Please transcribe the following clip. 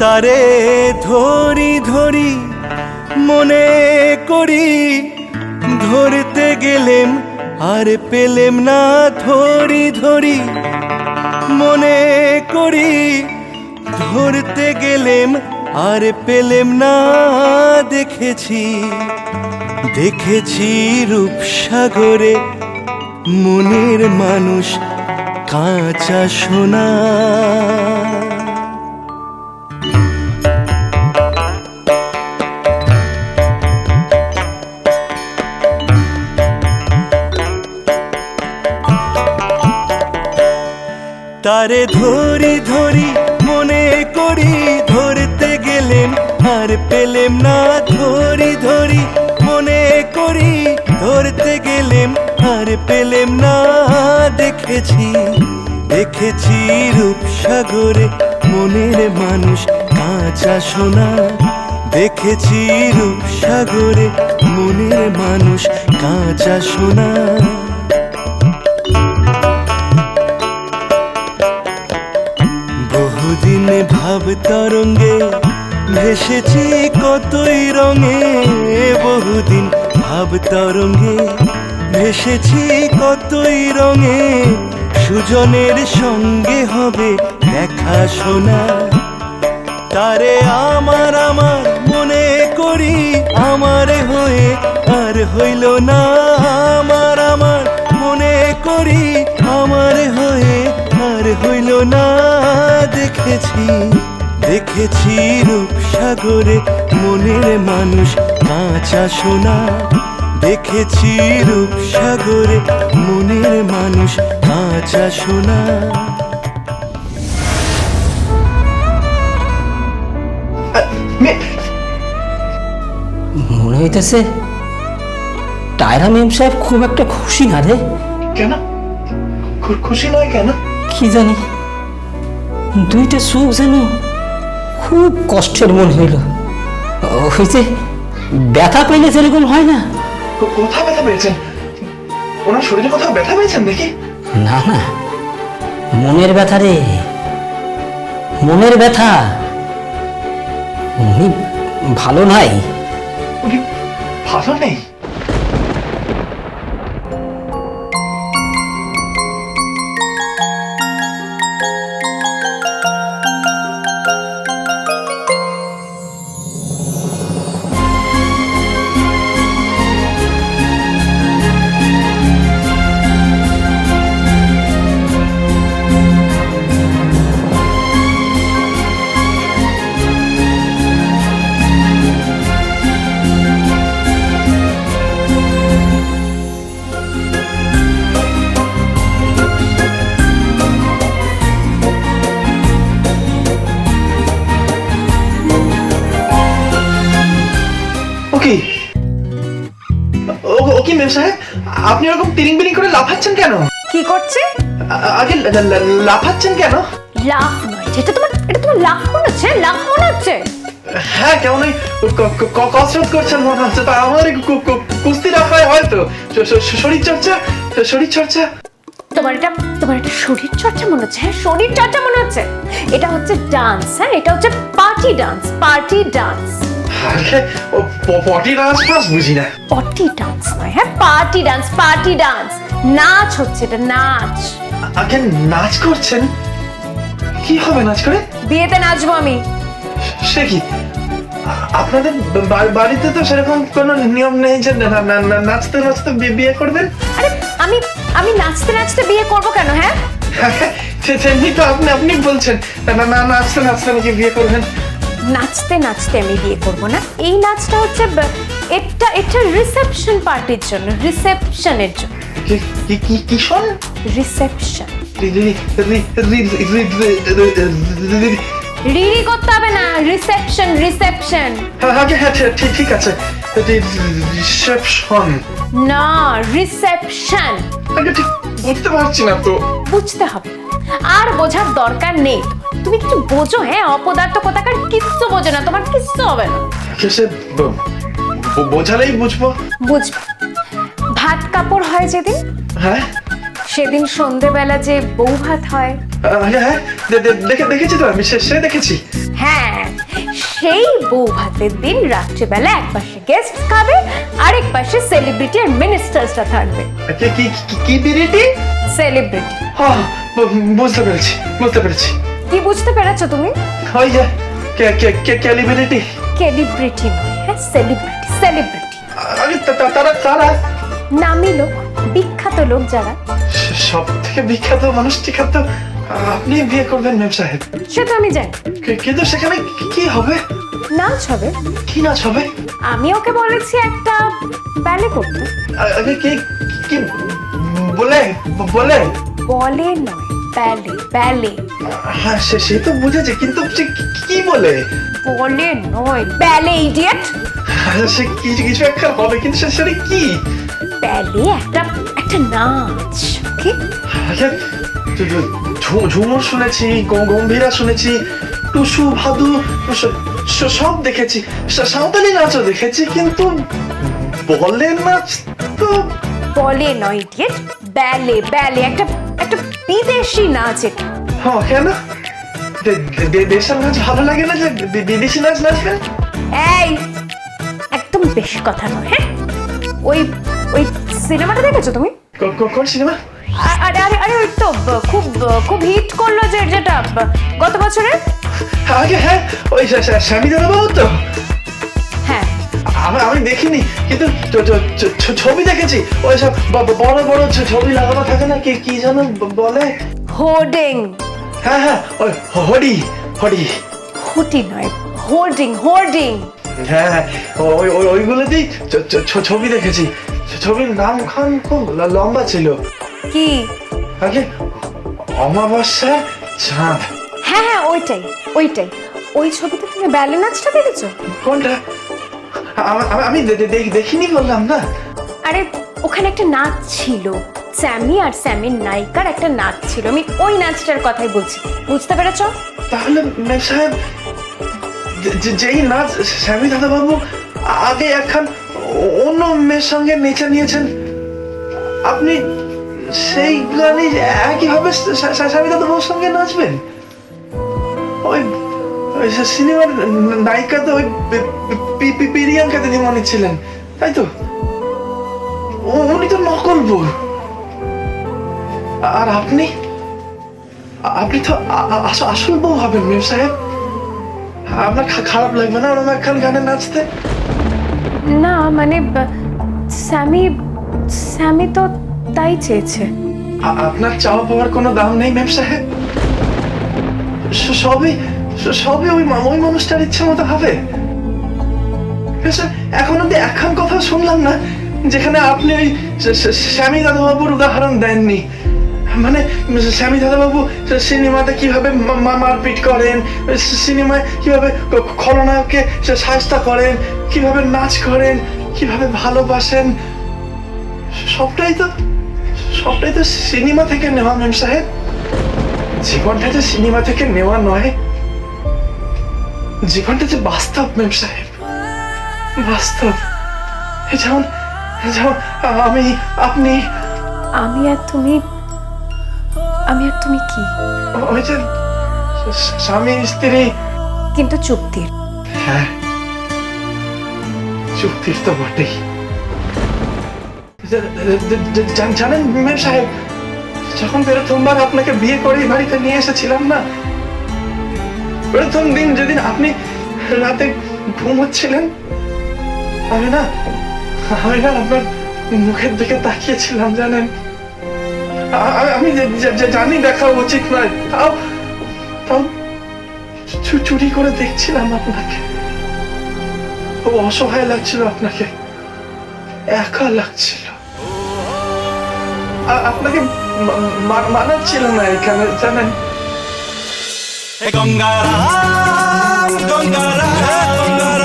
তারে ধরি ধরি মনে করি, ধরতে গেলেম আর পেলেম না। ধরি ধরি মনে করি, ধরতে গেলেম আর পেলেম না। দেখেছি দেখেছি রূপসাগরে মনের মানুষ কাঁচা সোনা। তারে ধরি ধরি মনে করি, ধরতে গেলেম আর পেলেম না। ধরি ধরি মনে করি, ধরতে গেলেম আর পেলেম না। দেখেছি দেখেছি রূপসাগরে মনের মানুষ কাঁচা সোনা। দেখেছি রূপসাগরে মনের মানুষ কাঁচা সোনা। বহুদিনে ভাব তরঙ্গে ভেসেছি কতই রঙে। বহুদিন ভাব তরঙ্গে ভেসেছি কতই রঙে। সুজনের সঙ্গে হবে দেখা শোনা। তারে আমার আমার মনে করি, আমার হয়ে আর হইল না। আমার আমার মনে করি, আমার হয়ে আর হইল না। দেখেছি দেখেছি রূপসাগরে মনের মানুষ কাঁচা সোনা। দেখেছি রূপসাগরে মনের মানুষ কাঁচা সোনা। মনে হইতেছে টায়রা মেম সাহেব খুব একটা খুশি না রে। কেন খুশি নয় কেন? কি জানি, দুইটা চোখ যেন খুব কষ্টের মনে হইল। ওই যে ব্যথা পেলে যেরকম হয় না। কোথাও ব্যথা পেয়েছেন? ওনার শরীরে কোথাও ব্যথা পেয়েছেন নাকি? না না, মনের ব্যথা রে, মনের ব্যথা। উনি ভালো নাই। উনি ভালো নেই? ওকে মেম সাহেব, আপনি এরকম তিরিং বিরিং করে লাফাচ্ছেন কেন? কি করছে? আগে লাফাচ্ছেন কেন? লাফ নয়, এটা তোমার লাফ মনে হচ্ছে? লাফ মনে হচ্ছে? হ্যাঁ, কেমন কসরত করছেন মনে হচ্ছে। তা আমার কুস্তি রাখায় হয়তো শরীর চর্চা। তোমার এটা শরীর চর্চা মনে হচ্ছে? হ্যাঁ, শরীর চর্চা মনে হচ্ছে। এটা হচ্ছে ডান্স। হ্যাঁ, এটা হচ্ছে পার্টি ডান্স। আরে ও পটি ডান্স ফার্স্ট বুঝি না। পটি ডান্স নয়, হ্যাঁ, পার্টি ডান্স। নাচ হচ্ছে, এটা নাচ। আগে নাচ করছেন? কি হবে নাচ করে? বিয়েতে নাচবো আমি। সে কি, আপনাদের বাড়িতে তো সেরকম কোনো নিয়ম নেই যে নাচতে নাচতে বিয়ে করবেন? আরে আমি নাচতে নাচতে বিয়ে করবো কেন? হ্যাঁ, সেমনি তো আপনি বলছেন না নাচতে নাচতে নাকি বিয়ে করবেন। নাচতে নাচতে আমি বিয়ে করব না। এই নাচটা হচ্ছে এটা রিসেপশন পার্টির জন্য, রিসেপশনের জন্য। কি শোন? রিসেপশন। রিরি করতে হবে না, রিসেপশন। হ্যাঁ ঠিক আছে, রিসেপশন না, রিসেপশন। আগে ঠিক বুঝতে পারছি না তো। বুঝতে হবে আর বোঝার দরকার নেই। তুমি কিছু বোঝো? হ্যাঁ, অপদার্থ কোথাকার, কিচ্ছু বোঝো না, তোমার কিচ্ছু হবে না। বোঝালেই বুঝবো। বুঝবে। ভাত কাপড় হয় যেদিন, হ্যাঁ, সেদিন সন্ধেবেলা যে বউ ভাত হয়। হ্যাঁ দেখেছি তো, আমি সে দেখেছি। হ্যাঁ, সেই বউ ভাতের দিন রাত্রিবেলা এক পাশে গেস্ট খাবে, আরেক পাশে সেলিব্রিটি আর মিনিস্টার্সরা থাকবে। কি বিরিটি? সেলিব্রিটি। হ্যাঁ, বুঝতে পেরেছি, বুঝতে পেরেছি। কি বুঝতে পেরেছো তুমি? ওই যে ক্যালিবিরিটি। সেলিব্রিটি নয়, হ্যাঁ সেলিব্রিটি, সেলিব্রিটি। আরে তারা তারা নামি লোক, বিখ্যাত লোক যারা। সব থেকে বিখ্যাত মানুষটি তো আপনি বিয়ে করবেন ম্যাম সাহেব। সেটা আমি জানি। কিন্তু সেখানে কি হবে? নাচ হবে। কি নাচ হবে? আমি ওকে বলেছি একটা ব্যালে করতে। আগে কি কি বলে বলে বলে নয়, ব্যালে, ব্যালে। হ্যাঁ সে তো বুঝেছে, কিন্তু সে কি বলে? বলে নয়, ব্যালে, ইডিয়েট। সে কিছু একটা হবে, কিন্তু সেটা কি? ব্যালে একটা একটা নাচ, ওকে? আচ্ছা, ঝুমুর শুনেছি, গম্ভীরা শুনেছি, টুসু, ভাদু সব দেখেছি, সাঁওতালি নাচও দেখেছি, কিন্তু বলে নাচ তো। বলে নয় ইডিয়েট, ব্যালে, ব্যালে একটা একটা বিদেশি নাচ এটা। হ্যাঁ, কেন দেশের নাচ ভালো লাগে না যে বিদেশি নাচ নাচবে? এই একদম বেশি কথা নয়, হ্যাঁ? ওই ওই সিনেমাটা দেখেছো তুমি? কোন সিনেমা? আরে আরে আরে ওই তো খুব খুব হিট করলো যেটা গত বছরে। আগে হ্যাঁ, ওই স্বামী দাদা বাবু তো। হ্যাঁ, আমি দেখিনি, কিন্তু ছবি দেখেছি। ওই সব বড় বড় ছবি লাগানো থাকে না, কি যেন বলে? হোর্ডিং। হ্যাঁ হ্যাঁ, ওই হরি হরি। হুটি নয়, হোর্ডিং, হোর্ডিং। হ্যাঁ, ওইগুলোতেই ছবি দেখেছি। ছবির নাম খান খুব লম্বা ছিল। কি? আগে অমাবস্যা চাঁদ। হ্যাঁ হ্যাঁ, ওইটাই ওইটাই। ওই ছবিতে তুমি ব্যালে নাচটা দেখেছো? কোনটা? আমি দেখিনি বললাম না। আরে ওখানে একটা নাচ ছিল, স্যামি আর স্যামির নায়িকার একটা নাচ ছিল। আমি ওই নাচটার কথাই বলছি, বুঝতে পেরেছো? তাহলে ম্যাম সাহেব, যেই নাচ স্বামী দাদা বাবু আগে একখান অন্য মেয়ের সঙ্গে নেচে নিয়েছেন, আপনি সেই গানে একইভাবে স্বামী দাদা বাবুর সঙ্গে নাচবেন? ওই সিনেমার নায়িকা তো ওই প্রিয়াঙ্কা দিদিমণি ছিলেন, তাই তো? উনি তো নকল বউ। আর আপনি আপনি তো আসল বউ হবেন মেম সাহেব। আপনার খারাপ লাগবে না ওরকম একখান গানে নাচতে? না মানে স্যামি স্যামি তো তাই চেয়েছে। আপনার চাওয়া পাওয়ার কোনো দাম নেই মেম সাহেব। সবই সবই ওই মানুষটার ইচ্ছে মতো হবে। এখন অব্দি একখান কথা শুনলাম না যেখানে আপনি ওই স্বামী দাদাবাবুর উদাহরণ দেননি। মানে স্বামী দাদাবাবু সিনেমাতে কিভাবে মারপিট করেন, সিনেমায় কিভাবে খলনায়ককে সাহায্য করেন, কিভাবে নাচ করেন, কিভাবে ভালোবাসেন, সবটাই তো সিনেমা থেকে নেওয়া মেম সাহেব। জীবনটা যে সিনেমা থেকে নেওয়া নয়, জীবনটা যে বাস্তব মেম সাহেব, বাস্তব। যেমন যেমন আমি, আপনি, আমি আর তুমি কি? ওই যে স্বামী স্ত্রী। কিন্তু চুক্তির। হ্যাঁ, চুক্তির তো বটেই। জানেন মেম সাহেব, যখন প্রথমবার আপনাকে বিয়ে করে বাড়িতে নিয়ে এসেছিলাম না, প্রথম দিন যেদিন আপনি রাতে ঘুমোচ্ছিলেন, আমি না আপনার মুখের দিকে তাকিয়েছিলাম জানেন। আমি জানি দেখা উচিত নয়, তাও চুরি করে দেখছিলাম আপনাকে। অসহায় লাগছিল আপনাকে, একা লাগছিল। আপনাকে মানাচ্ছিল না এখানে জানেন। গঙ্গারাম গঙ্গারাম